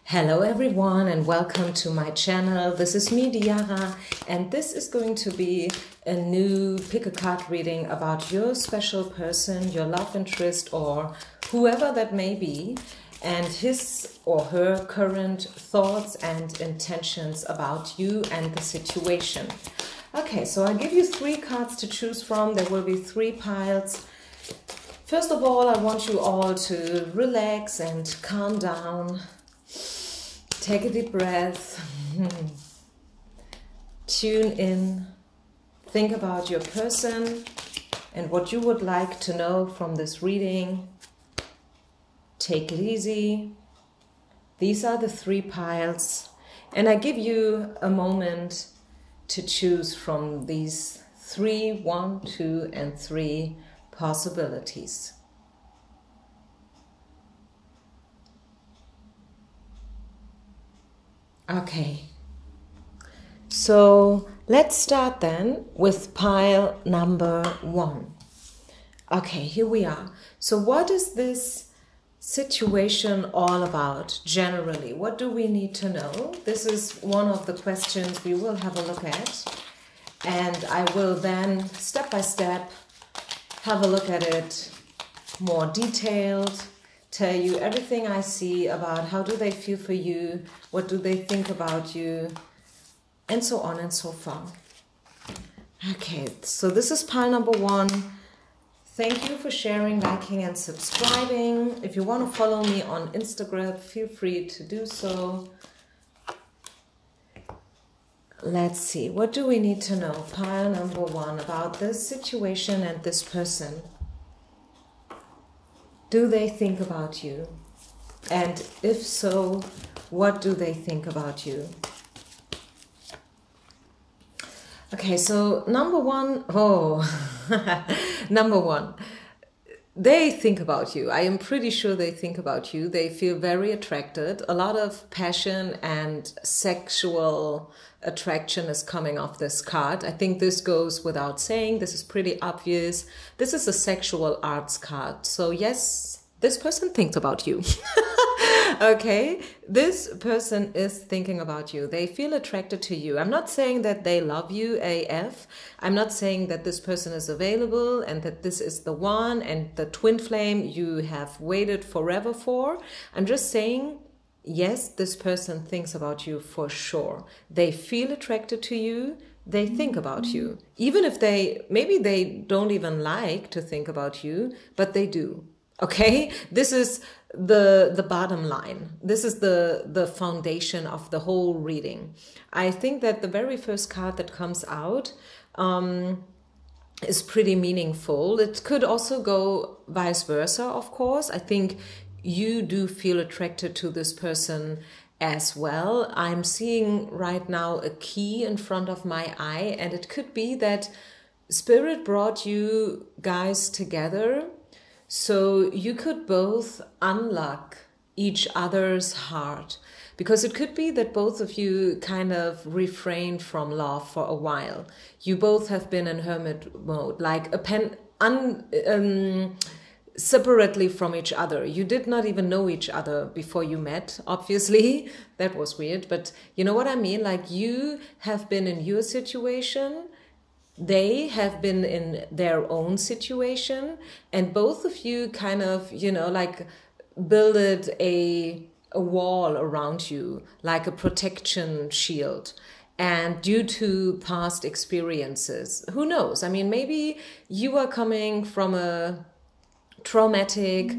Hello everyone and welcome to my channel. This is me, Diara, and this is going to be a new pick a card reading about your special person, your love interest, or whoever that may be, and his or her current thoughts and intentions about you and the situation. Okay, so I give you 3 cards to choose from. There will be 3 piles. First of all, I want you all to relax and calm down. Take a deep breath, tune in, think about your person and what you would like to know from this reading. Take it easy. These are the 3 piles, and I give you a moment to choose from these 3, 1, 2, and 3 possibilities. Okay, so let's start then with pile number 1. Okay, here we are. So what is this situation all about generally? What do we need to know? This is one of the questions we will have a look at, and I will then step by step have a look at it more detailed, tell you everything I see about how do they feel for you, what do they think about you, and so on and so forth. Okay, so this is pile number 1. Thank you for sharing, liking, and subscribing. If you want to follow me on Instagram, feel free to do so. Let's see, what do we need to know? Pile number 1 about this situation and this person. Do they think about you? And if so, what do they think about you? Okay, so number 1, number 1, they think about you. I am pretty sure they think about you. They feel very attracted. A lot of passion and sexual attraction is coming off this card. I think this goes without saying. This is pretty obvious. This is a sexual arts card. So yes, this person thinks about you. Okay, this person is thinking about you. They feel attracted to you. I'm not saying that they love you AF. I'm not saying that this person is available and that this is the one and the twin flame you have waited forever for. I'm just saying, yes, this person thinks about you for sure. They feel attracted to you. They think about you. Even if maybe they don't even like to think about you, but they do. Okay, this is the bottom line. This is the foundation of the whole reading. I think that the very first card that comes out is pretty meaningful. It could also go vice versa, of course. I think you do feel attracted to this person as well. I'm seeing right now a key in front of my eye, and it could be that Spirit brought you guys together so you could both unlock each other's heart, because it could be that both of you kind of refrained from love for a while. You both have been in hermit mode, like separately from each other. You did not even know each other before you met, obviously. That was weird, but you know what I mean? Like, you have been in your situation, they have been in their own situation, and both of you kind of, you know, like builded a wall around you, like a protection shield. And due to past experiences, who knows? I mean, maybe you are coming from a traumatic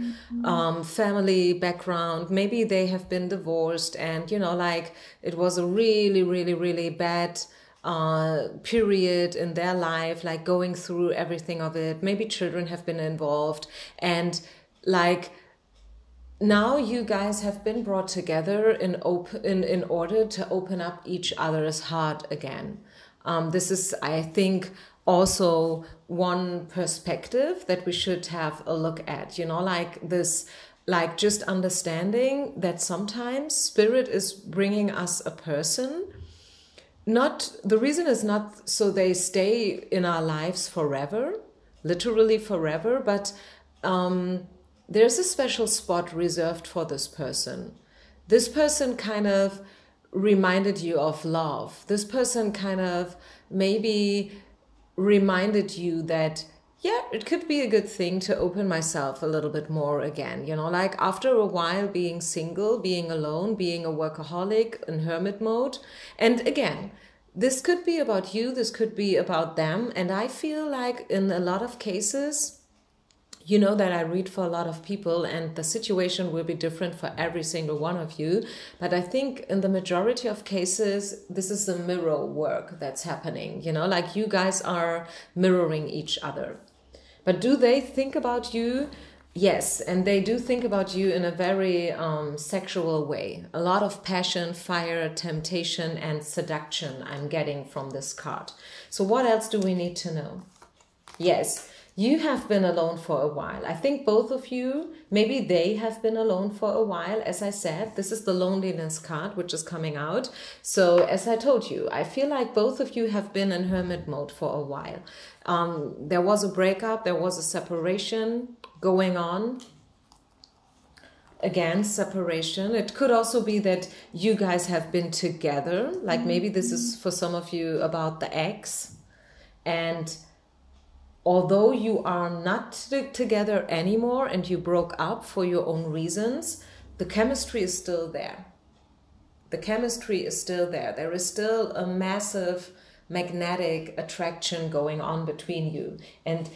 family background. Maybe they have been divorced, and, you know, like it was a really, really, really bad period in their life, like going through everything of it. Maybe children have been involved, and like now you guys have been brought together in order to open up each other's heart again. This is, I think, also one perspective that we should have a look at, you know, like this, like just understanding that sometimes Spirit is bringing us a person. The reason is not so they stay in our lives forever, literally forever, but there's a special spot reserved for this person. This person kind of reminded you of love. This person kind of maybe reminded you that, yeah, it could be a good thing to open myself a little bit more again. You know, like after a while being single, being alone, being a workaholic in hermit mode. And again, this could be about you, this could be about them. And I feel like in a lot of cases, you know that I read for a lot of people and the situation will be different for every single one of you. But I think in the majority of cases, this is the mirror work that's happening. You know, like you guys are mirroring each other. But do they think about you? Yes, and they do think about you in a very sexual way. A lot of passion, fire, temptation, and seduction I'm getting from this card. So what else do we need to know? Yes, you have been alone for a while. I think both of you, maybe they have been alone for a while. As I said, this is the loneliness card, which is coming out. So as I told you, I feel like both of you have been in hermit mode for a while. There was a breakup, there was a separation going on. Again, separation. It could also be that you guys have been together. Like maybe this is for some of you about the ex. And although you are not together anymore and you broke up for your own reasons, the chemistry is still there. The chemistry is still there. There is still a massive magnetic attraction going on between you. And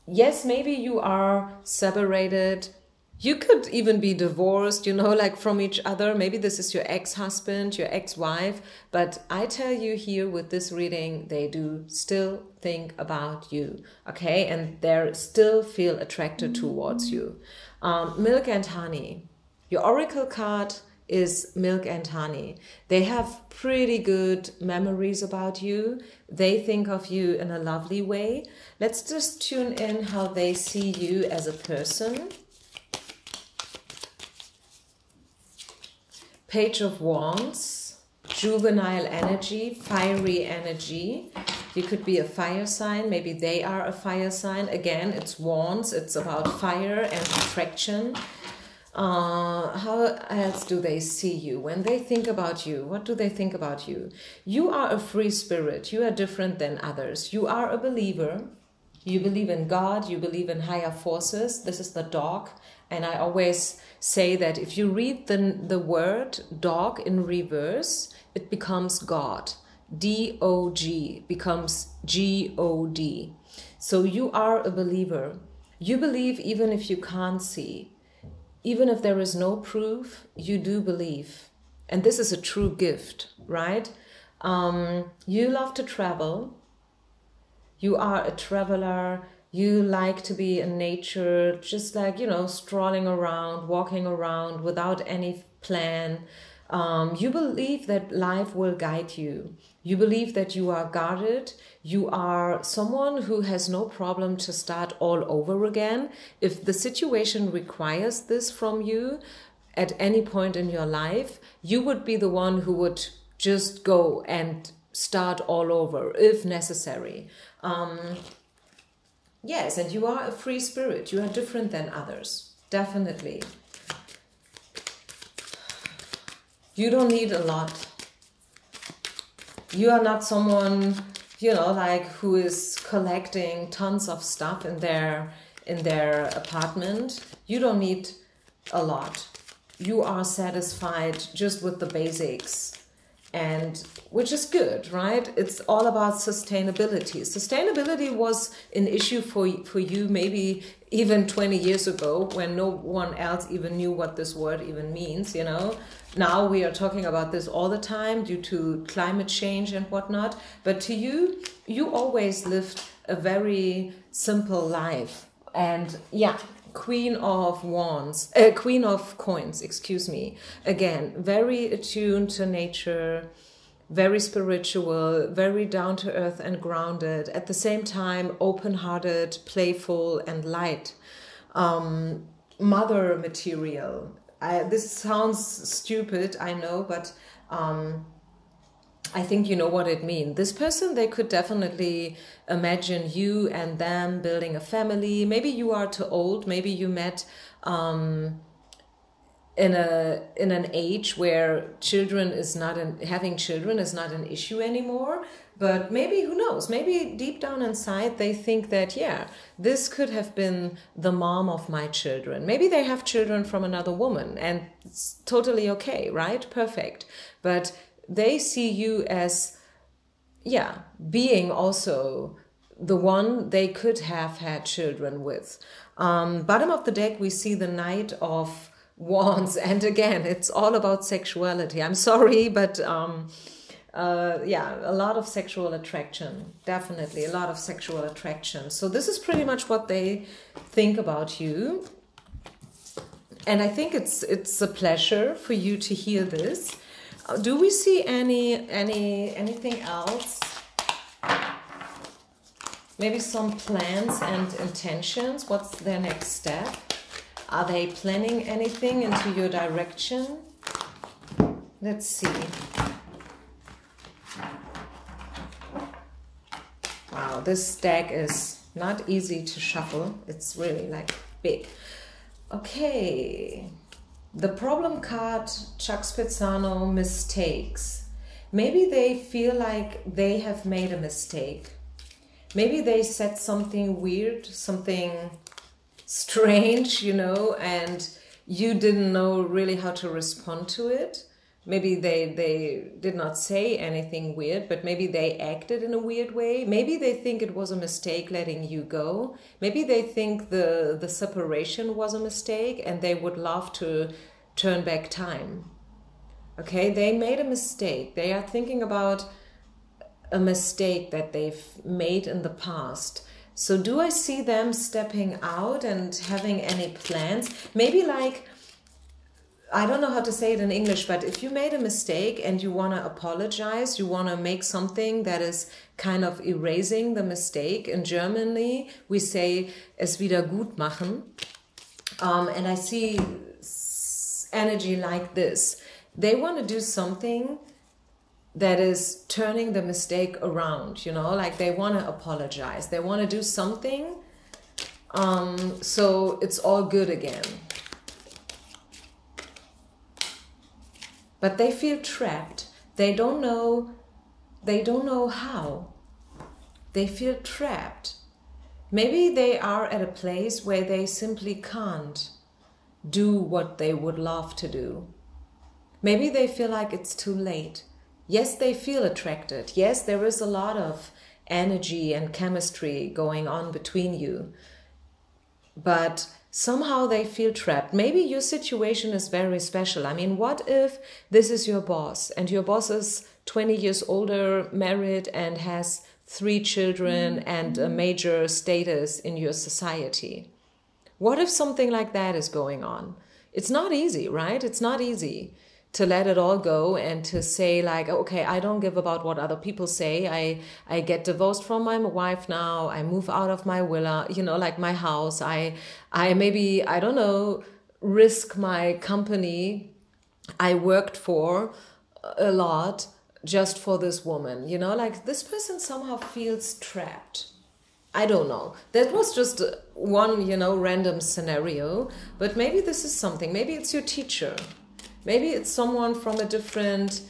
yes, maybe you are separated. You could even be divorced, you know, like from each other. Maybe this is your ex-husband, your ex-wife. But I tell you here with this reading, they do still think about you, okay? And they still feel attracted towards you. Milk and honey. Your oracle card is milk and honey. They have pretty good memories about you. They think of you in a lovely way. Let's just tune in how they see you as a person. Page of Wands, juvenile energy, fiery energy. You could be a fire sign. Maybe they are a fire sign. Again, it's wands. It's about fire and attraction. How else do they see you? When they think about you, what do they think about you? You are a free spirit. You are different than others. You are a believer. You believe in God. You believe in higher forces. This is the dog. And I always say that if you read the word dog in reverse, it becomes God. D-O-G becomes G-O-D. So you are a believer. You believe even if you can't see. Even if there is no proof, you do believe. And this is a true gift, right? You love to travel. You are a traveler. You like to be in nature, just like, you know, strolling around, walking around without any plan. You believe that life will guide you. You believe that you are guarded. You are someone who has no problem to start all over again. If the situation requires this from you at any point in your life, you would be the one who would just go and start all over if necessary. Yes, and you are a free spirit. You are different than others. Definitely. You don't need a lot. You are not someone, you know, like who is collecting tons of stuff in their apartment. You don't need a lot. You are satisfied just with the basics. And which is good, right? It's all about sustainability. Sustainability was an issue for you maybe even 20 years ago when no one else even knew what this word even means, you know. Now we are talking about this all the time due to climate change and whatnot. But to you, you always lived a very simple life. And yeah, Queen of Wands, Queen of Coins, excuse me. Again, very attuned to nature, very spiritual, very down to earth and grounded. At the same time, open-hearted, playful and light. Mother material. This sounds stupid, I know, but I think you know what it means. This person, they could definitely imagine you and them building a family. Maybe you are too old. Maybe you met in an age where having children is not an issue anymore. But maybe, who knows, maybe deep down inside they think that, yeah, this could have been the mom of my children. Maybe they have children from another woman, and it's totally okay, right? Perfect. But they see you as, yeah, being also the one they could have had children with. Bottom of the deck, we see the Knight of Wands. And again, it's all about sexuality. I'm sorry, but yeah, a lot of sexual attraction. Definitely a lot of sexual attraction. So this is pretty much what they think about you. And I think it's a pleasure for you to hear this. Do we see anything else? Maybe some plans and intentions. What's their next step? Are they planning anything into your direction? Let's see. Wow, this deck is not easy to shuffle. It's really like big. Okay. The problem card, Chuck Spezzano, mistakes. Maybe they feel like they have made a mistake. Maybe they said something weird, something strange, you know, and you didn't know really how to respond to it. Maybe they did not say anything weird, but maybe they acted in a weird way. Maybe they think it was a mistake letting you go. Maybe they think the separation was a mistake and they would love to turn back time. Okay, they made a mistake. They are thinking about a mistake that they've made in the past. So do I see them stepping out and having any plans? Maybe like, I don't know how to say it in English, but if you made a mistake and you want to apologize, you want to make something that is kind of erasing the mistake. In Germany, we say es wieder gut machen. And I see energy like this. They want to do something that is turning the mistake around, you know, like they want to apologize. They want to do something so it's all good again. But they feel trapped. They don't know how. They feel trapped. Maybe they are at a place where they simply can't do what they would love to do. Maybe they feel like it's too late. Yes, they feel attracted. Yes, there is a lot of energy and chemistry going on between you. But somehow they feel trapped. Maybe your situation is very special. I mean, what if this is your boss and your boss is 20 years older, married, and has 3 children and a major status in your society? What if something like that is going on? It's not easy, right? It's not easy to let it all go and to say like, okay, I don't give about what other people say. I get divorced from my wife now. I move out of my villa, you know, like my house. I maybe, I don't know, risk my company I worked for a lot just for this woman, you know, like this person somehow feels trapped. I don't know. That was just one, you know, random scenario, but maybe this is something. Maybe it's your teacher. Maybe it's someone from a different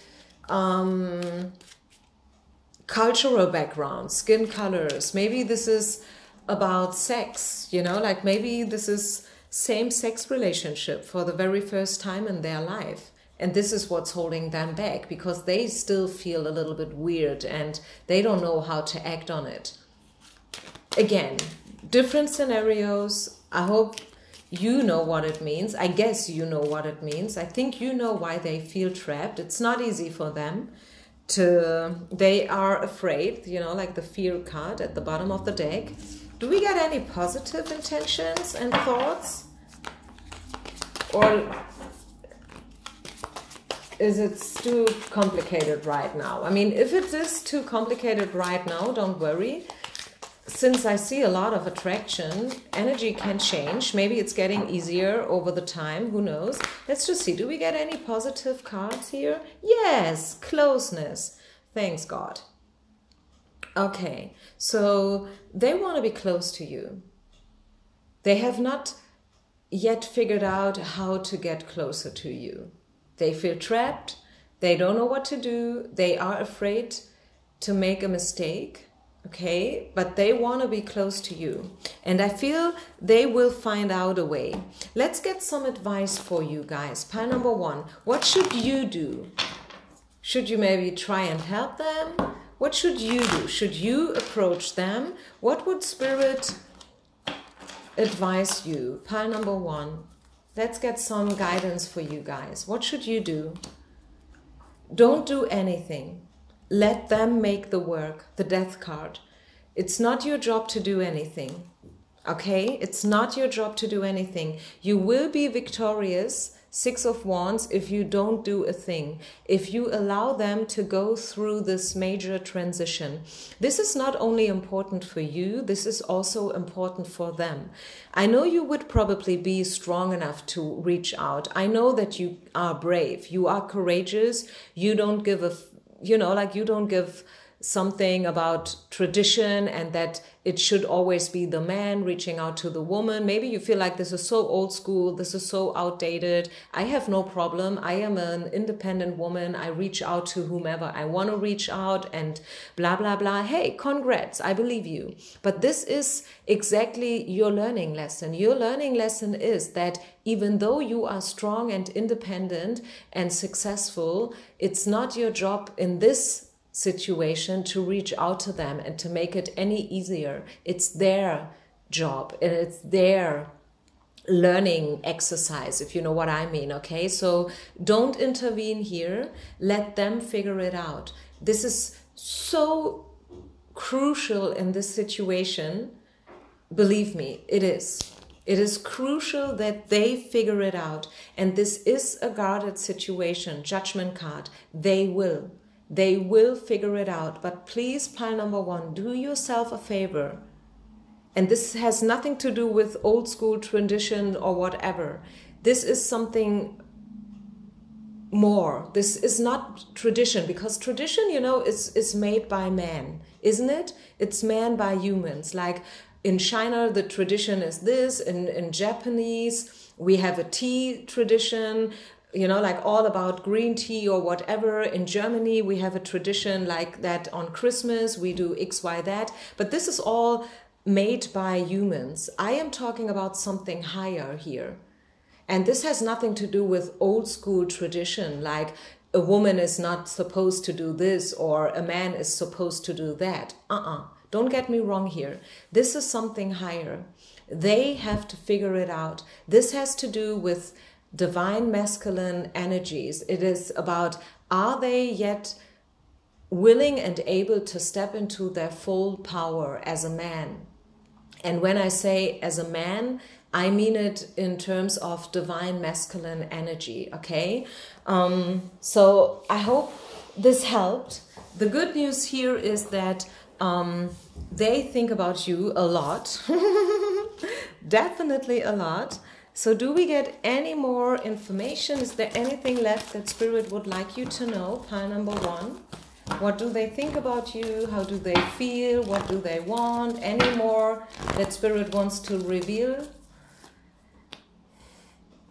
cultural background, skin colors. Maybe this is about sex, you know, like maybe this is same-sex relationship for the very first time in their life. And this is what's holding them back because they still feel a little bit weird and they don't know how to act on it. Again, different scenarios. I hope you know what it means. I guess you know what it means. I think you know why they feel trapped. It's not easy for them they are afraid, you know, like the fear card at the bottom of the deck. Do we get any positive intentions and thoughts? Or is it too complicated right now? I mean, if it is too complicated right now, don't worry. Since I see a lot of attraction, energy can change. Maybe it's getting easier over the time. Who knows? Let's just see. Do we get any positive cards here? Yes, closeness. Thanks, God. Okay, so they want to be close to you. They have not yet figured out how to get closer to you. They feel trapped. They don't know what to do. They are afraid to make a mistake. Okay, but they want to be close to you. And I feel they will find out a way. Let's get some advice for you guys. Pile number 1. What should you do? Should you maybe try and help them? What should you do? Should you approach them? What would Spirit advise you? Pile number 1. Let's get some guidance for you guys. What should you do? Don't do anything. Let them make the work, the death card. It's not your job to do anything. Okay? It's not your job to do anything. You will be victorious, 6 of Wands, if you don't do a thing. If you allow them to go through this major transition. This is not only important for you, this is also important for them. I know you would probably be strong enough to reach out. I know that you are brave. You are courageous. You don't give a you don't give something about tradition and that it should always be the man reaching out to the woman. Maybe you feel like this is so old school, this is so outdated. I have no problem. I am an independent woman. I reach out to whomever I want to reach out and blah, blah, blah. Hey, congrats, I believe you. But this is exactly your learning lesson. Your learning lesson is that even though you are strong and independent and successful, it's not your job in this situation to reach out to them and to make it any easier. It's their job and it's their learning exercise, if you know what I mean. Okay, so don't intervene here. Let them figure it out. This is so crucial in this situation. Believe me, it is. It is crucial that they figure it out. And this is a guarded situation, judgment card. They will. They will figure it out. But please, pile number 1, do yourself a favor. And this has nothing to do with old school tradition or whatever. This is something more. This is not tradition, because tradition, is made by man, isn't it? It's made by humans. Like in China, the tradition is this. In Japanese, we have a tea tradition. Like all about green tea or whatever. In Germany, we have a tradition like that on Christmas. We do X, Y, that. But this is all made by humans. I am talking about something higher here. And this has nothing to do with old school tradition, like a woman is not supposed to do this or a man is supposed to do that. Don't get me wrong here. This is something higher. They have to figure it out. This has to do with divine masculine energies. It is about, are they yet willing and able to step into their full power as a man? And when I say as a man, I mean it in terms of divine masculine energy, okay? So I hope this helped. The good news here is that they think about you a lot, definitely a lot. So do we get any more information? Is there anything left that Spirit would like you to know? Pile number 1. What do they think about you? How do they feel? What do they want? Any more that Spirit wants to reveal?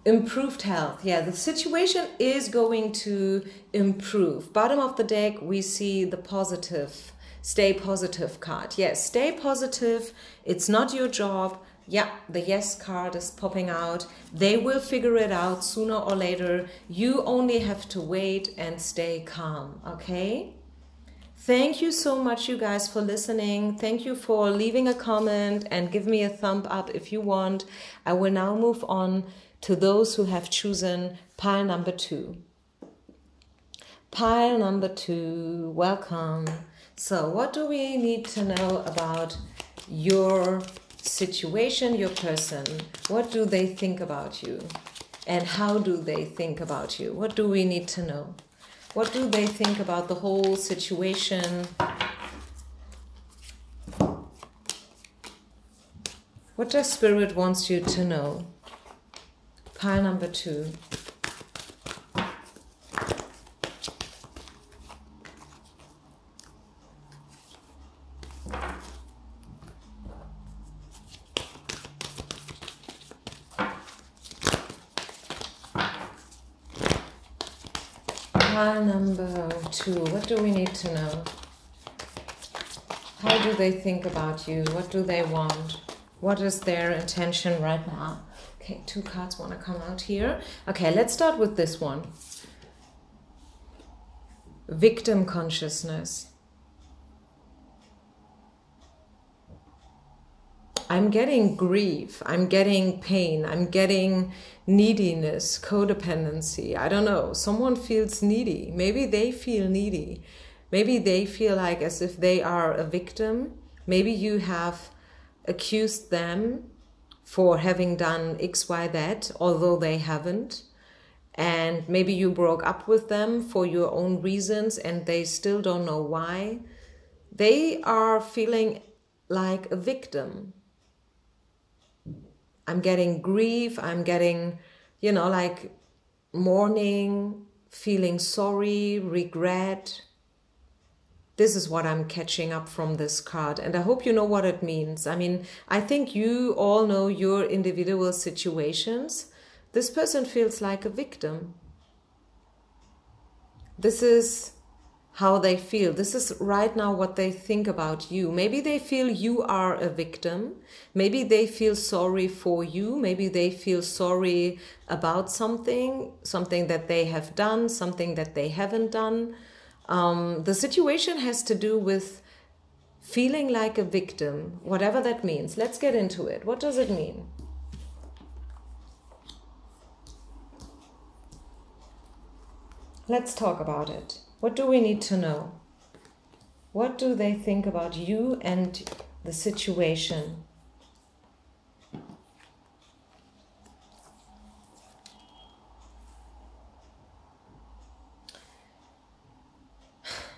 Improved health. Yeah, the situation is going to improve. Bottom of the deck, we see the positive, stay positive card. Yes, stay positive. It's not your job. Yeah, the yes card is popping out. They will figure it out sooner or later. You only have to wait and stay calm, okay? Thank you so much, you guys, for listening. Thank you for leaving a comment and give me a thumb up if you want. I will now move on to those who have chosen pile number 2. Pile number 2, welcome. So what do we need to know about your situation, your person? What do they think about you? And how do they think about you? What do we need to know? What do they think about the whole situation? What does Spirit wants you to know? Pile number 2. Pile number 2. What do we need to know? How do they think about you? What do they want? What is their intention right now? Okay, 2 cards want to come out here. Okay, let's start with this one. Victim consciousness. I'm getting grief, I'm getting pain, I'm getting neediness, codependency. I don't know. Someone feels needy. Maybe they feel needy. Maybe they feel like as if they are a victim. Maybe you have accused them for having done X, Y, that, although they haven't. And maybe you broke up with them for your own reasons and they still don't know why. They are feeling like a victim. I'm getting grief, I'm getting, you know, like mourning, feeling sorry, regret. This is what I'm catching up from this card. And I hope you know what it means. I mean, I think you all know your individual situations. This person feels like a victim. This is how they feel. This is right now what they think about you. Maybe they feel you are a victim. Maybe they feel sorry for you. Maybe they feel sorry about something that they have done, something that they haven't done. The situation has to do with feeling like a victim, whatever that means. Let's get into it. What does it mean? Let's talk about it. What do we need to know? What do they think about you and the situation?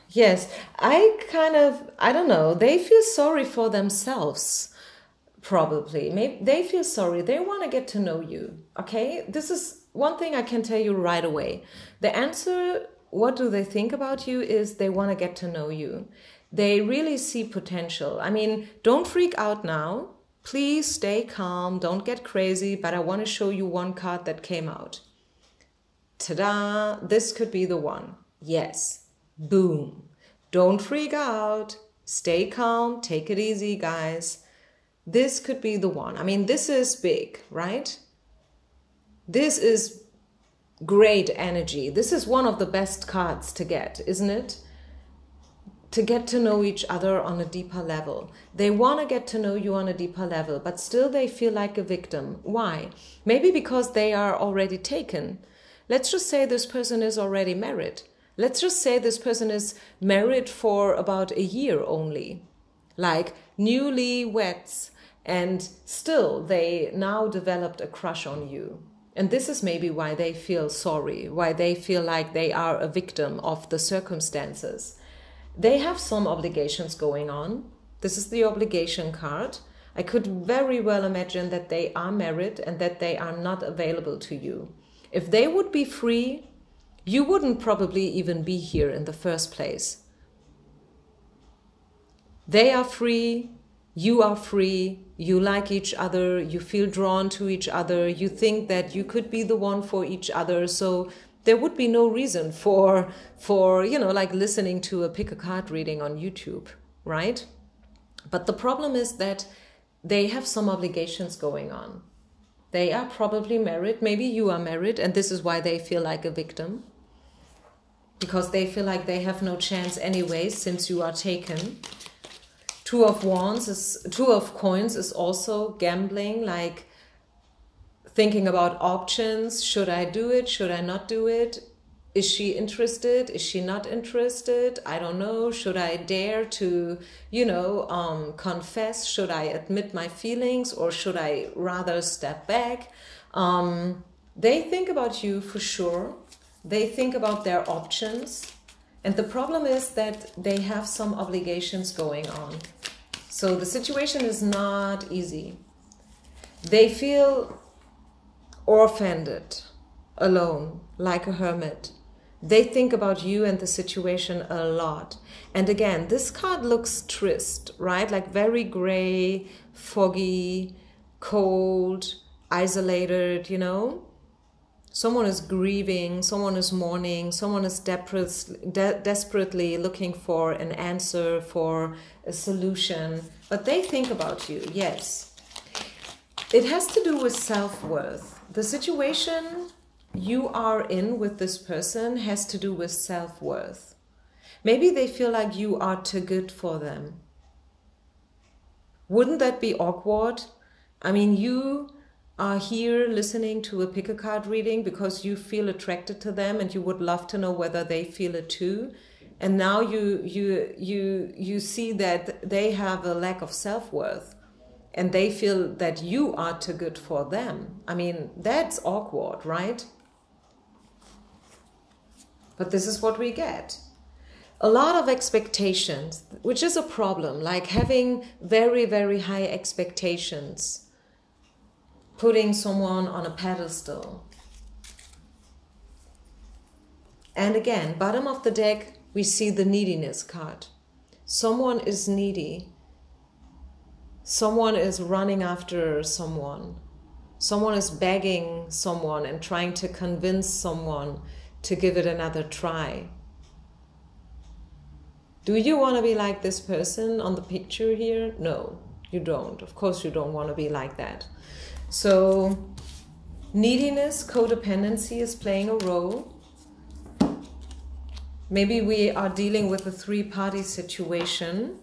Yes, I don't know, they feel sorry for themselves, probably. Maybe they feel sorry, they want to get to know you, okay? This is one thing I can tell you right away. The answer, what do they think about you, is they want to get to know you. They really see potential. I mean, don't freak out now. Please stay calm, don't get crazy, but I want to show you one card that came out. Ta-da! This could be the one. Yes. Boom. Don't freak out. Stay calm. Take it easy, guys. This could be the one. I mean, this is big, right? This is great energy. This is one of the best cards to get, isn't it? To get to know each other on a deeper level. They want to get to know you on a deeper level, but still they feel like a victim. Why? Maybe because they are already taken. Let's just say this person is already married. Let's just say this person is married for about a year only, like newlyweds, and still they now developed a crush on you. And this is maybe why they feel sorry, why they feel like they are a victim of the circumstances. They have some obligations going on. This is the obligation card. I could very well imagine that they are married and that they are not available to you. If they would be free, you wouldn't probably even be here in the first place. They are free, you are free, you like each other, you feel drawn to each other, you think that you could be the one for each other, so there would be no reason for you know, like listening to a pick a card reading on YouTube, right? But the problem is that they have some obligations going on. They are probably married, maybe you are married, and this is why they feel like a victim. Because they feel like they have no chance anyway, since you are taken. Two of coins is also gambling, like thinking about options. Should I do it? Should I not do it? Is she interested? Is she not interested? I don't know. Should I dare to, you know, confess? Should I admit my feelings, or should I rather step back? They think about you for sure. They think about their options. And the problem is that they have some obligations going on. So the situation is not easy. They feel orphaned, alone, like a hermit. They think about you and the situation a lot. And again, this card looks trist, right? Like very gray, foggy, cold, isolated, you know? Someone is grieving, someone is mourning, someone is desperately looking for an answer, for a solution. But they think about you, yes. It has to do with self-worth. The situation you are in with this person has to do with self-worth. Maybe they feel like you are too good for them. Wouldn't that be awkward? I mean, you are here listening to a pick a card reading because you feel attracted to them and you would love to know whether they feel it too. And now you see that they have a lack of self-worth and they feel that you are too good for them. I mean, that's awkward, right? But this is what we get. A lot of expectations, which is a problem, like having very, very high expectations. Putting someone on a pedestal. And again, bottom of the deck, we see the neediness card. Someone is needy. Someone is running after someone. Someone is begging someone and trying to convince someone to give it another try. Do you want to be like this person on the picture here? No, you don't. Of course you don't want to be like that. So neediness, codependency is playing a role. Maybe we are dealing with a three-party situation,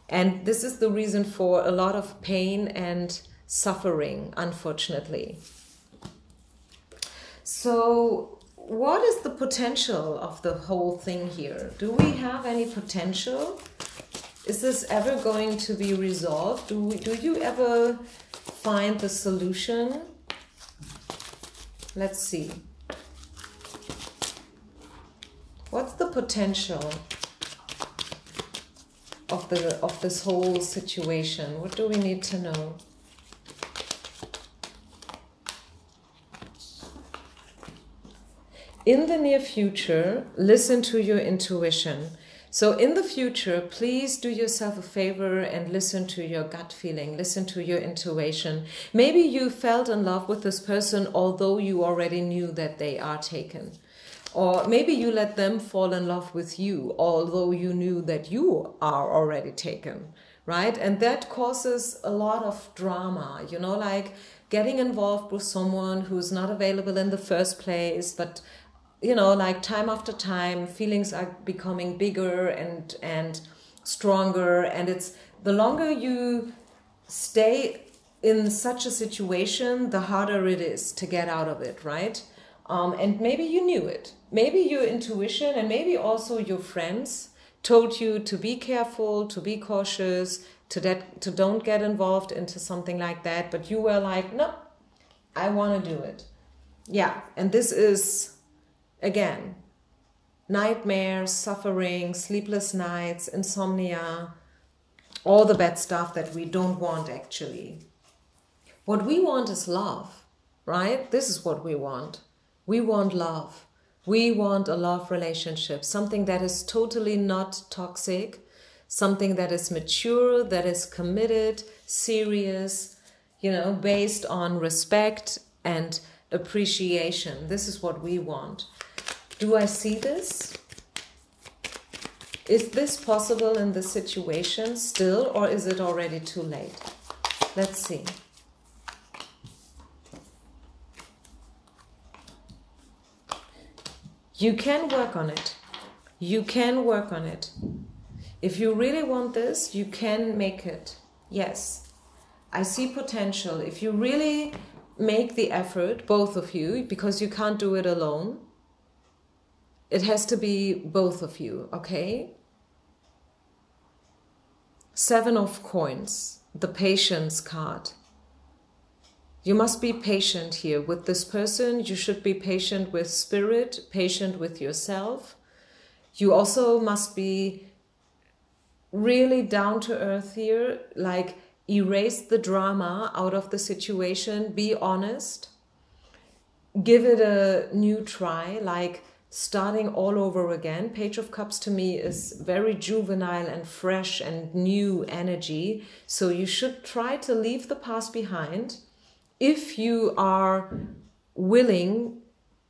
and this is the reason for a lot of pain and suffering, unfortunately. So what is the potential of the whole thing here? Do we have any potential? Is this ever going to be resolved? Do you ever find the solution? Let's see. What's the potential of this whole situation? What do we need to know? In the near future, listen to your intuition. So in the future, please do yourself a favor and listen to your gut feeling, listen to your intuition. Maybe you felt in love with this person, although you already knew that they are taken. Or maybe you let them fall in love with you, although you knew that you are already taken, right? And that causes a lot of drama, you know, like getting involved with someone who's not available in the first place, but you know, like time after time, feelings are becoming bigger and stronger. And it's the longer you stay in such a situation, the harder it is to get out of it, right? And maybe you knew it. Maybe your intuition and maybe also your friends told you to be careful, to be cautious, to don't get involved into something like that. But you were like, no, I want to do it. Yeah, and this is... Again, nightmares, suffering, sleepless nights, insomnia, all the bad stuff that we don't want actually. What we want is love, right? This is what we want. We want love. We want a love relationship, something that is totally not toxic, something that is mature, that is committed, serious, you know, based on respect and appreciation. This is what we want. Do I see this? Is this possible in this situation still, or is it already too late? Let's see. You can work on it. You can work on it. If you really want this, you can make it. Yes, I see potential. If you really make the effort, both of you, because you can't do it alone. It has to be both of you, okay? 7 of coins, the patience card. You must be patient here with this person. You should be patient with spirit, patient with yourself. You also must be really down to earth here, like erase the drama out of the situation, be honest, give it a new try, like starting all over again. Page of Cups to me is very juvenile and fresh and new energy. So you should try to leave the past behind if you are willing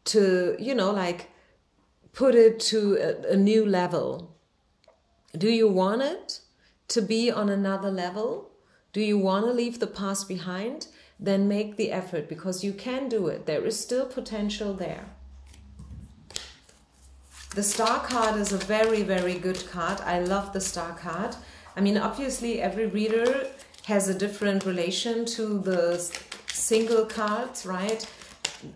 to, you know, like put it to a new level? Do you want it to be on another level? Do you want to leave the past behind? Then make the effort, because you can do it. There is still potential there. The Star card is a very, very good card. I love the Star card. I mean, obviously every reader has a different relation to the single cards, right?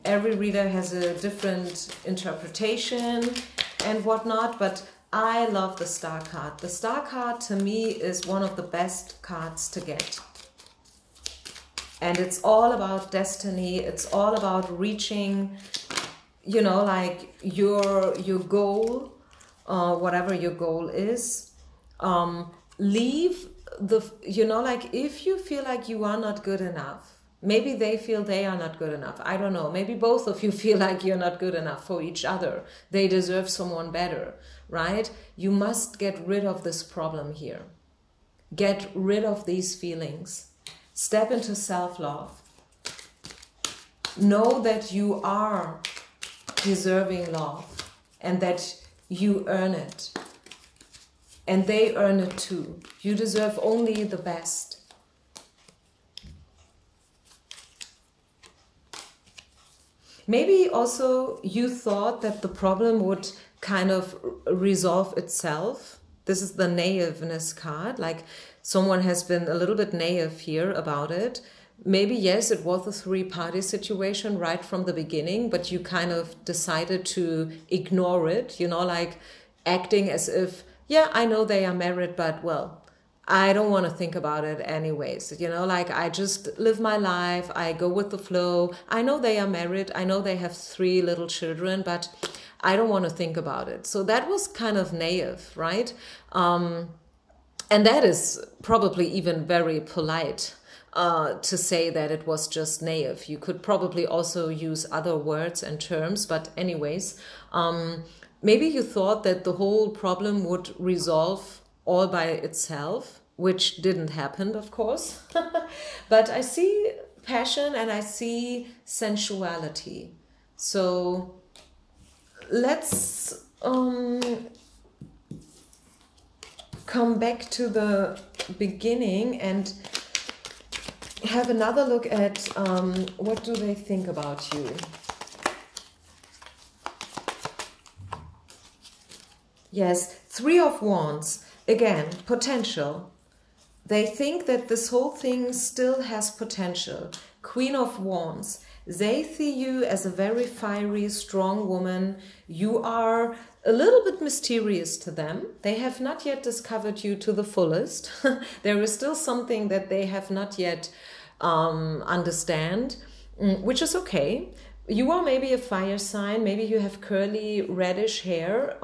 Every reader has a different interpretation and whatnot, but I love the Star card. The Star card to me is one of the best cards to get. And it's all about destiny. It's all about reaching, you know, like your goal, whatever your goal is. Leave the, you know, like if you feel like you are not good enough, maybe they feel they are not good enough. I don't know. Maybe both of you feel like you're not good enough for each other. They deserve someone better, right? You must get rid of this problem here. Get rid of these feelings. Step into self-love. Know that you are deserving love and that you earn it. And they earn it too. You deserve only the best. Maybe also you thought that the problem would kind of resolve itself. This is the naiveness card, like someone has been a little bit naive here about it. Maybe, yes, it was a three-party situation right from the beginning, but you kind of decided to ignore it, you know, like acting as if, yeah, I know they are married, but well, I don't want to think about it anyways. You know, like I just live my life. I go with the flow. I know they are married. I know they have 3 little children, but I don't want to think about it. So that was kind of naive, right? And that is probably even very polite to say that it was just naive. You could probably also use other words and terms, but anyways, maybe you thought that the whole problem would resolve all by itself, which didn't happen, of course. But I see passion and I see sensuality. So let's come back to the beginning and have another look at what do they think about you. Yes, 3 of Wands. Again, potential. They think that this whole thing still has potential. Queen of Wands. They see you as a very fiery, strong woman. You are a little bit mysterious to them. They have not yet discovered you to the fullest. There is still something that they have not yet understand, which is okay. You are maybe a fire sign. Maybe you have curly reddish hair.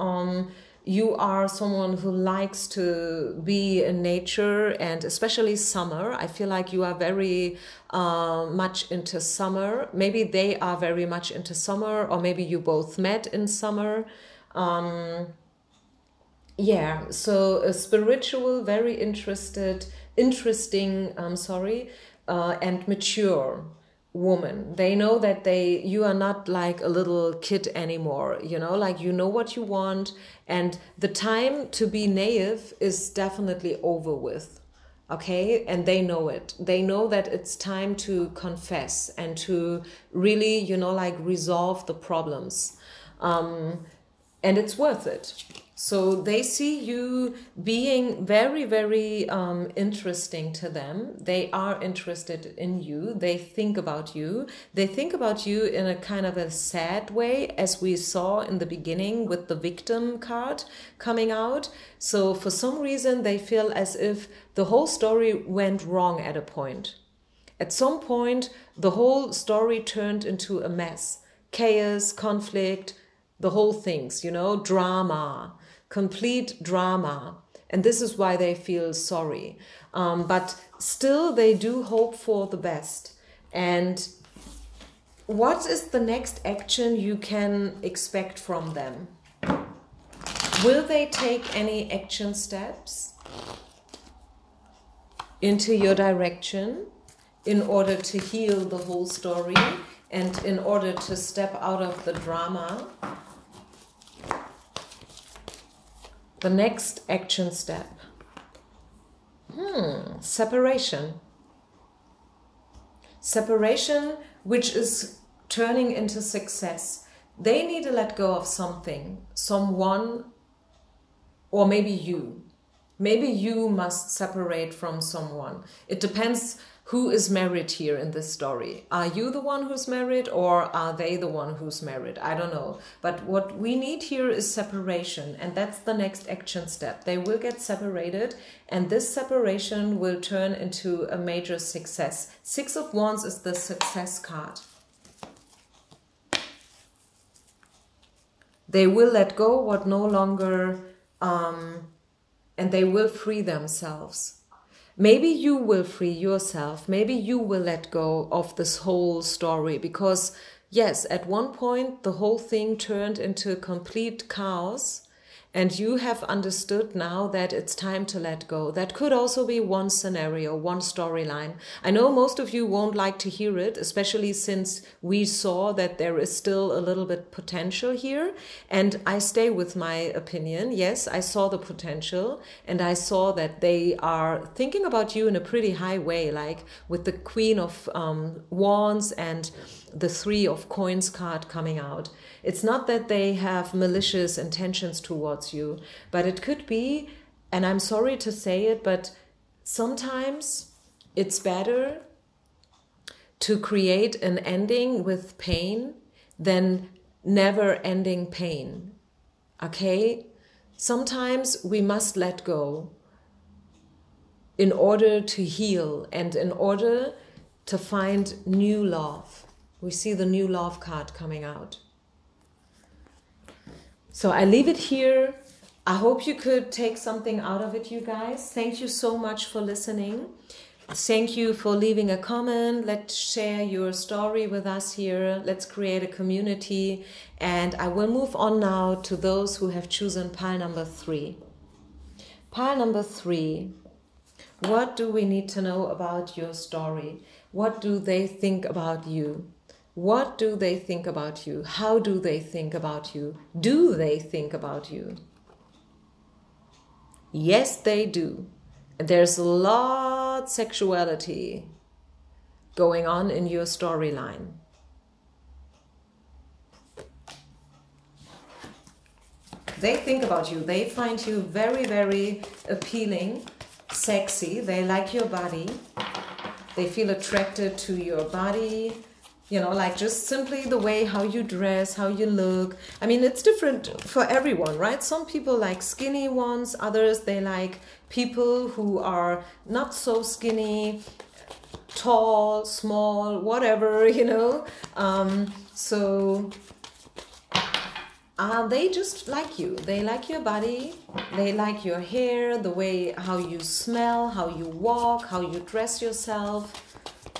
You are someone who likes to be in nature, and especially summer. I feel like you are very much into summer. Maybe they are very much into summer, or maybe you both met in summer. Yeah, so a spiritual, very interesting, and mature woman. They know that you are not like a little kid anymore, you know, like you know what you want, and the time to be naive is definitely over with. Okay, and they know it. They know that it's time to confess and to really, you know, like resolve the problems, and it's worth it. So they see you being very, very interesting to them. They are interested in you. They think about you. They think about you in a kind of a sad way, as we saw in the beginning with the victim card coming out. So for some reason, they feel as if the whole story went wrong at a point. At some point, the whole story turned into a mess. Chaos, conflict, the whole things, you know, drama. Complete drama, and this is why they feel sorry, but still they do hope for the best. And what is the next action you can expect from them? Will they take any action steps into your direction in order to heal the whole story? And in order to step out of the drama, the next action step. Separation. Separation, which is turning into success. They need to let go of something, someone, or maybe you. Maybe you must separate from someone. It depends who is married here in this story. Are you the one who's married, or are they the one who's married? I don't know. But what we need here is separation, and that's the next action step. They will get separated, and this separation will turn into a major success. 6 of Wands is the success card. They will let go what no longer, and they will free themselves. Maybe you will free yourself. Maybe you will let go of this whole story because, yes, at one point the whole thing turned into complete chaos and you have understood now that it's time to let go. That could also be one scenario, one storyline. I know most of you won't like to hear it, especially since we saw that there is still a little bit potential here. And I stay with my opinion. Yes, I saw the potential and I saw that they are thinking about you in a pretty high way, like with the Queen of Wands and the 3 of Coins card coming out. It's not that they have malicious intentions towards you, but it could be, and I'm sorry to say it, but sometimes it's better to create an ending with pain than never-ending pain. Okay? Sometimes we must let go in order to heal and in order to find new love. We see the new love card coming out. So I leave it here. I hope you could take something out of it, you guys. Thank you so much for listening. Thank you for leaving a comment. Let's share your story with us here. Let's create a community. And I will move on now to those who have chosen pile number 3. Pile number 3. What do we need to know about your story? What do they think about you? What do they think about you? How do they think about you? Do they think about you? Yes, they do. There's a lot of sexuality going on in your storyline. They think about you. They find you very, very appealing, sexy. They like your body. They feel attracted to your body. You know, like just simply the way how you dress, how you look. I mean, it's different for everyone, right? Some people like skinny ones. Others, they like people who are not so skinny, tall, small, whatever, you know. They just like you. They like your body. They like your hair, the way how you smell, how you walk, how you dress yourself.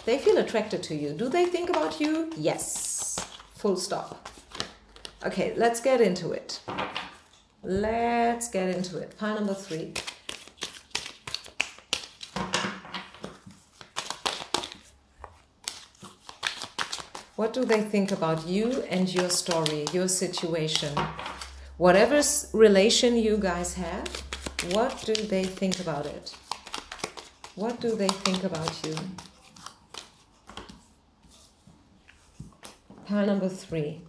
They feel attracted to you. Do they think about you? Yes. Full stop. Okay, let's get into it. Let's get into it. Pile number 3. What do they think about you and your story, your situation? Whatever relation you guys have, what do they think about it? What do they think about you? Pile number 3.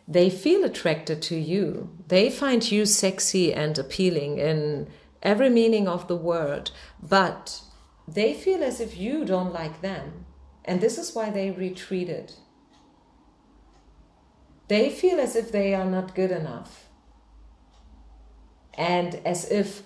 They feel attracted to you. They find you sexy and appealing in every meaning of the word, but they feel as if you don't like them. And this is why they retreated. They feel as if they are not good enough. And as if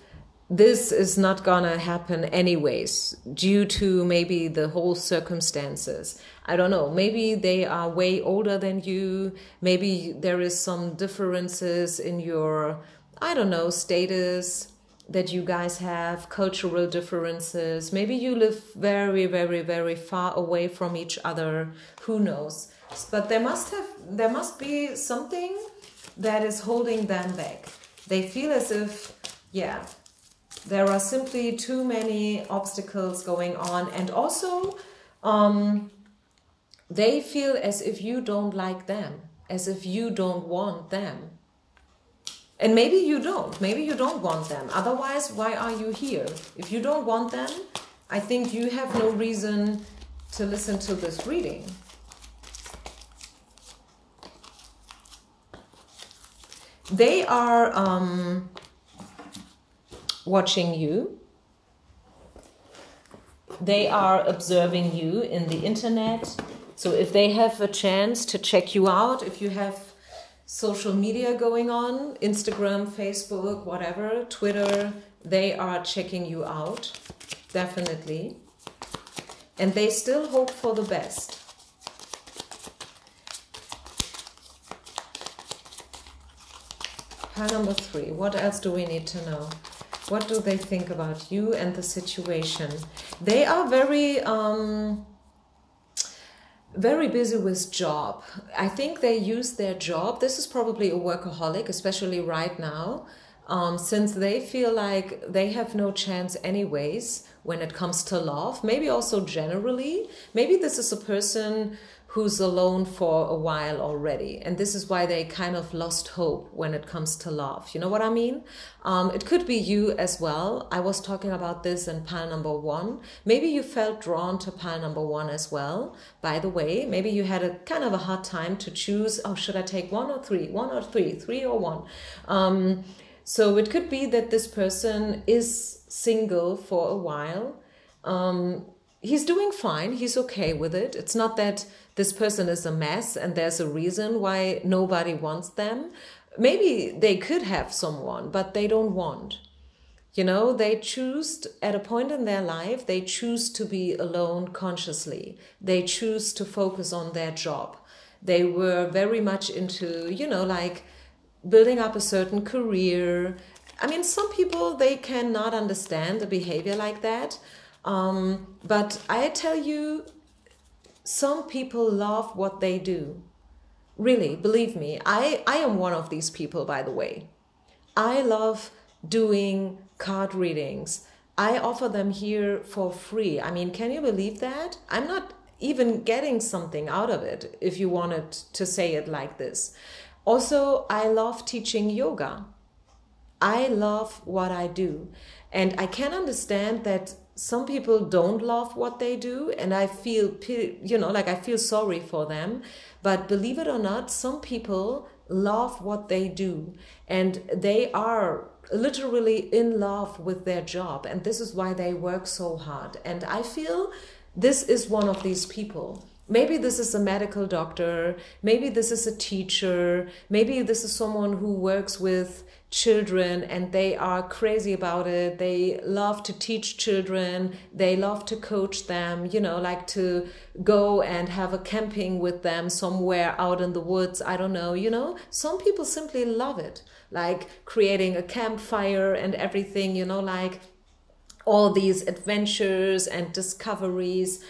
this is not gonna happen anyways, due to maybe the whole circumstances. I don't know, maybe they are way older than you. Maybe there is some differences in your, I don't know, status that you guys have, cultural differences. Maybe you live very, very, very far away from each other. Who knows? But there must have there must be something that is holding them back. They feel as if, yeah, there are simply too many obstacles going on. And also, they feel as if you don't like them, as if you don't want them. And maybe you don't. Maybe you don't want them. Otherwise, why are you here? If you don't want them, I think you have no reason to listen to this reading. They are watching you. They are observing you in the internet. So if they have a chance to check you out, if you have social media going on, Instagram, Facebook, whatever, Twitter, they are checking you out, definitely. And they still hope for the best. Pile number 3, what else do we need to know? What do they think about you and the situation? They are very busy with job. I think they use their job. This is probably a workaholic, especially right now, since they feel like they have no chance anyways when it comes to love. Maybe also generally. Maybe this is a person who's alone for a while already. And this is why they kind of lost hope when it comes to love. You know what I mean? It could be you as well. I was talking about this in pile number 1. Maybe you felt drawn to pile number 1 as well. By the way, maybe you had a kind of a hard time to choose, oh, should I take 1 or 3? 1 or 3? 3 or 1? So it could be that this person is single for a while. He's doing fine. He's okay with it. It's not that this person is a mess and there's a reason why nobody wants them. Maybe they could have someone, but they don't want. You know, they choose, at a point in their life, they choose to be alone consciously. They choose to focus on their job. They were very much into, you know, like building up a certain career. I mean, some people, they cannot understand a behavior like that. But I tell you, some people love what they do. Really, believe me, I am one of these people, by the way. I love doing card readings. I offer them here for free. I mean, can you believe that? I'm not even getting something out of it, if you wanted to say it like this. Also, I love teaching yoga. I love what I do. And I can understand that some people don't love what they do, and I feel, you know, like I feel sorry for them. But believe it or not, some people love what they do, and they are literally in love with their job, and this is why they work so hard. And I feel this is one of these people. Maybe this is a medical doctor, maybe this is a teacher, maybe this is someone who works with children and they are crazy about it. They love to teach children, they love to coach them, you know, like to go and have a camping with them somewhere out in the woods. I don't know, you know, some people simply love it, like creating a campfire and everything, you know, like all these adventures and discoveries.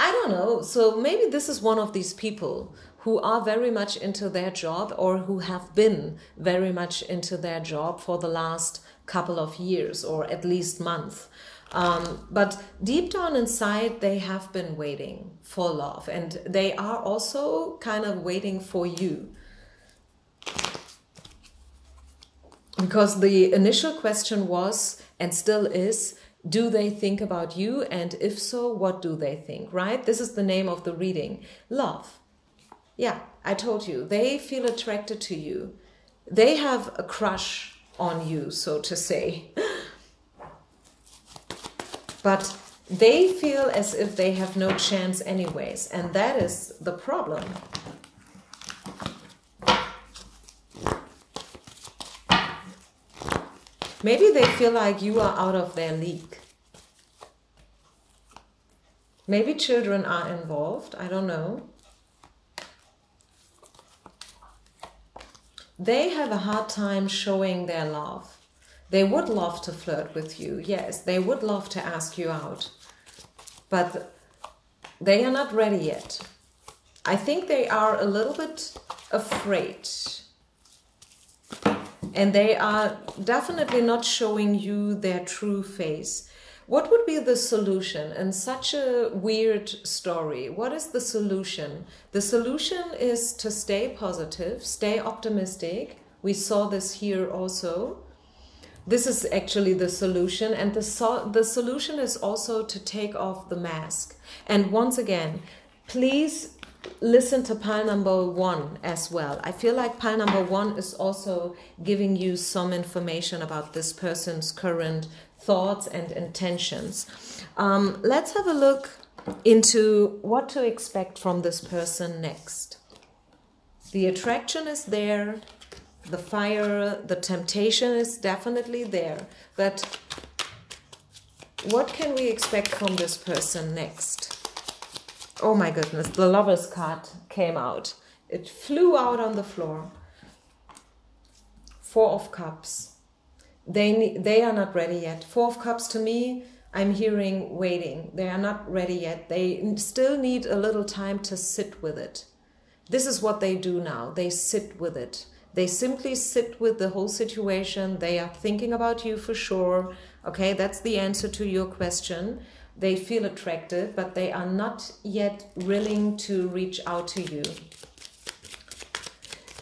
I don't know. So maybe this is one of these people who are very much into their job, or who have been very much into their job for the last couple of years, or at least months. But deep down inside, they have been waiting for love, and they are also kind of waiting for you. Because the initial question was, and still is, do they think about you? And if so, what do they think, right? This is the name of the reading. Love. Yeah, I told you, they feel attracted to you. They have a crush on you, so to say. But they feel as if they have no chance anyways, and that is the problem. Maybe they feel like you are out of their league. Maybe children are involved, I don't know. They have a hard time showing their love. They would love to flirt with you, yes, they would love to ask you out. But they are not ready yet. I think they are a little bit afraid. And they are definitely not showing you their true face. What would be the solution in such a weird story? What is the solution? The solution is to stay positive, stay optimistic. We saw this here also. This is actually the solution. And the solution is also to take off the mask. And once again, please listen to pile number 1 as well. I feel like pile number 1 is also giving you some information about this person's current thoughts and intentions. Let's have a look into what to expect from this person next. The attraction is there, the fire, the temptation is definitely there, but what can we expect from this person next? Oh my goodness, the Lover's card came out. It flew out on the floor. 4 of Cups. They are not ready yet. 4 of Cups, to me, I'm hearing waiting. They are not ready yet. They still need a little time to sit with it. This is what they do now. They sit with it. They simply sit with the whole situation. They are thinking about you for sure. Okay, that's the answer to your question. They feel attracted, but they are not yet willing to reach out to you.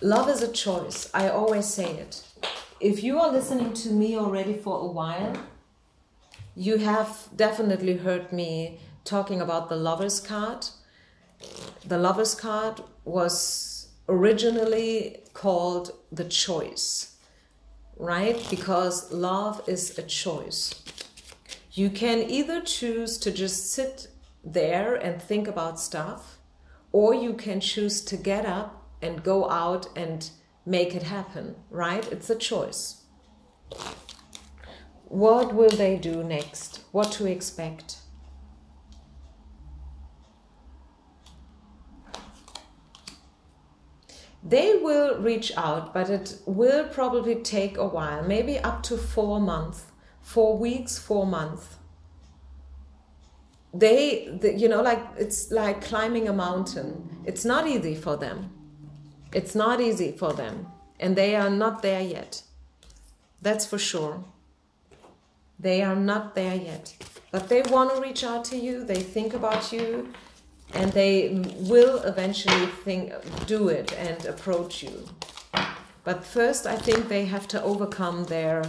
Love is a choice. I always say it. If you are listening to me already for a while, you have definitely heard me talking about the Lover's card. The Lover's card was originally called the choice, right? Because love is a choice. You can either choose to just sit there and think about stuff, or you can choose to get up and go out and make it happen, right? It's a choice. What will they do next? What to expect? They will reach out, but it will probably take a while, maybe up to 4 months. 4 weeks, 4 months. You know, like it's like climbing a mountain. It's not easy for them. It's not easy for them. And they are not there yet. That's for sure. They are not there yet. But they want to reach out to you. They think about you. And they will eventually do it and approach you. But first, I think they have to overcome their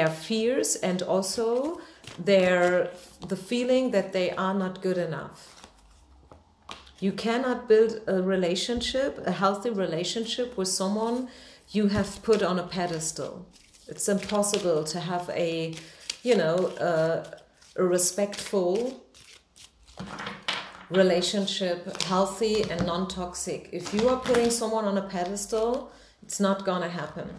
fears and also the feeling that they are not good enough. You cannot build a relationship, a healthy relationship with someone you have put on a pedestal. It's impossible to have a respectful relationship, healthy and non-toxic. If you are putting someone on a pedestal, it's not gonna happen.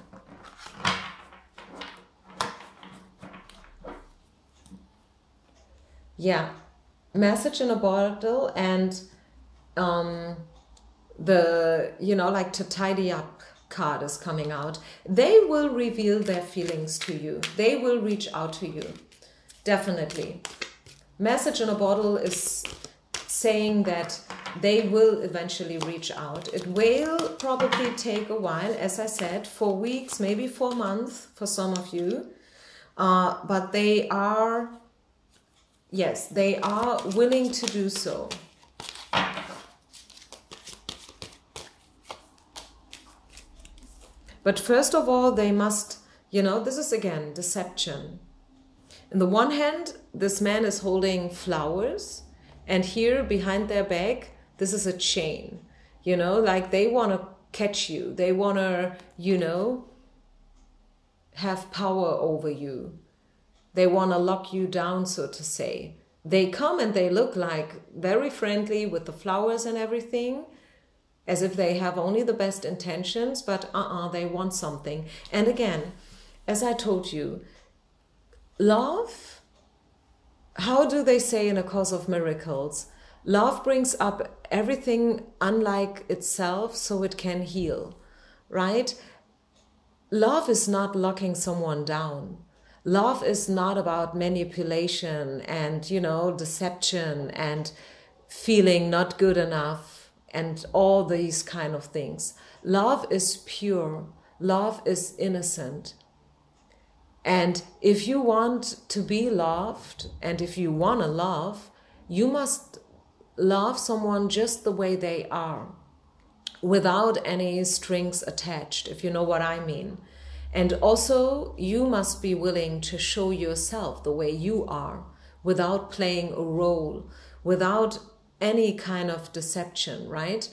Yeah, message in a bottle, and like to tidy up card is coming out. They will reveal their feelings to you. They will reach out to you. Definitely. Message in a bottle is saying that they will eventually reach out. It will probably take a while, as I said, 4 weeks, maybe 4 months for some of you. But they are, yes, they are willing to do so. But first of all, they must, this is again deception. On the one hand, this man is holding flowers, and here behind their back, this is a chain. Like they want to catch you. They want to, have power over you. They want to lock you down, so to say. They come and they look like very friendly with the flowers and everything, as if they have only the best intentions, but they want something. And again, as I told you, love, how do they say in A Course of Miracles? Love brings up everything unlike itself so it can heal, right? Love is not locking someone down. Love is not about manipulation and, deception and feeling not good enough and all these kind of things. Love is pure. Love is innocent. And if you want to be loved, and if you want to love, you must love someone just the way they are, without any strings attached, if you know what I mean. And also, you must be willing to show yourself the way you are, without playing a role, without any kind of deception, right?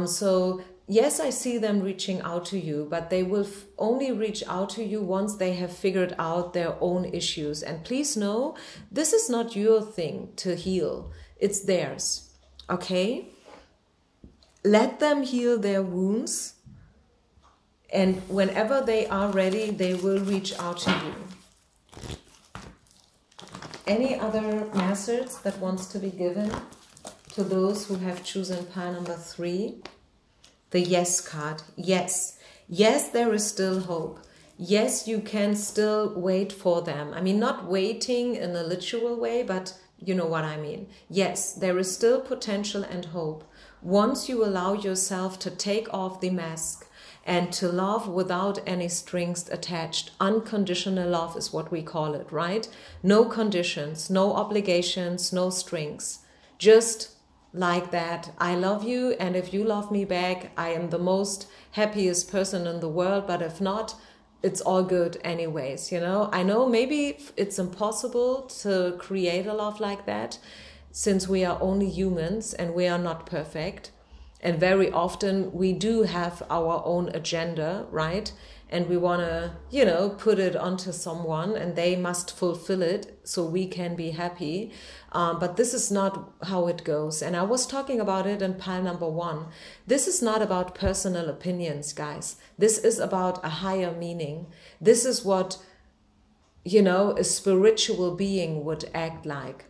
So yes, I see them reaching out to you, but they will only reach out to you once they have figured out their own issues. And please know, this is not your thing to heal. It's theirs, okay? Let them heal their wounds. And whenever they are ready, they will reach out to you. Any other message that wants to be given to those who have chosen pile number 3? The yes card. Yes. Yes, there is still hope. Yes, you can still wait for them. I mean, not waiting in a literal way, but you know what I mean. Yes, there is still potential and hope. Once you allow yourself to take off the mask and to love without any strings attached. Unconditional love is what we call it, right? No conditions, no obligations, no strings. Just like that, I love you, and if you love me back, I am the most happiest person in the world, but if not, it's all good anyways, you know? I know maybe it's impossible to create a love like that, since we are only humans and we are not perfect. And very often we do have our own agenda, right? And we want to, you know, put it onto someone and they must fulfill it so we can be happy. But this is not how it goes. And I was talking about it in pile number 1. This is not about personal opinions, guys. This is about a higher meaning. This is what, you know, a spiritual being would act like.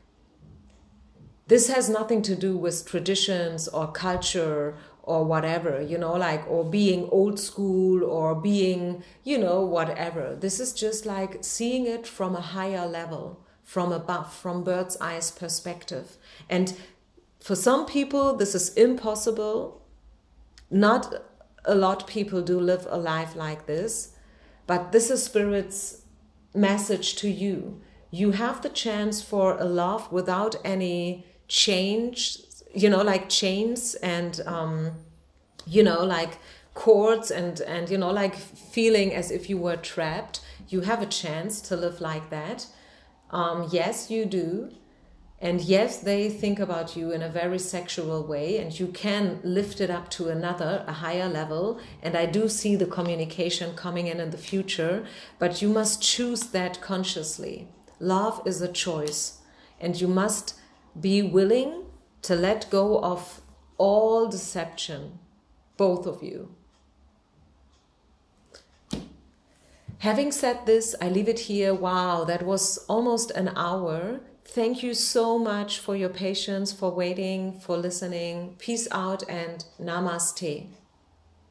This has nothing to do with traditions or culture or whatever, you know, like, or being old school or being, you know, whatever. This is just like seeing it from a higher level, from above, from bird's eyes perspective. And for some people, this is impossible. Not a lot of people do live a life like this, but this is Spirit's message to you. You have the chance for a love without any change, you know, like chains and you know, like cords and you know, like feeling as if you were trapped. You have a chance to live like that. Yes, you do. And yes, they think about you in a very sexual way, and you can lift it up to a higher level. And I do see the communication coming in the future, but you must choose that consciously. Love is a choice, and you must be willing to let go of all deception, both of you. Having said this, I leave it here. Wow, that was almost an hour. Thank you so much for your patience, for waiting, for listening. Peace out and namaste.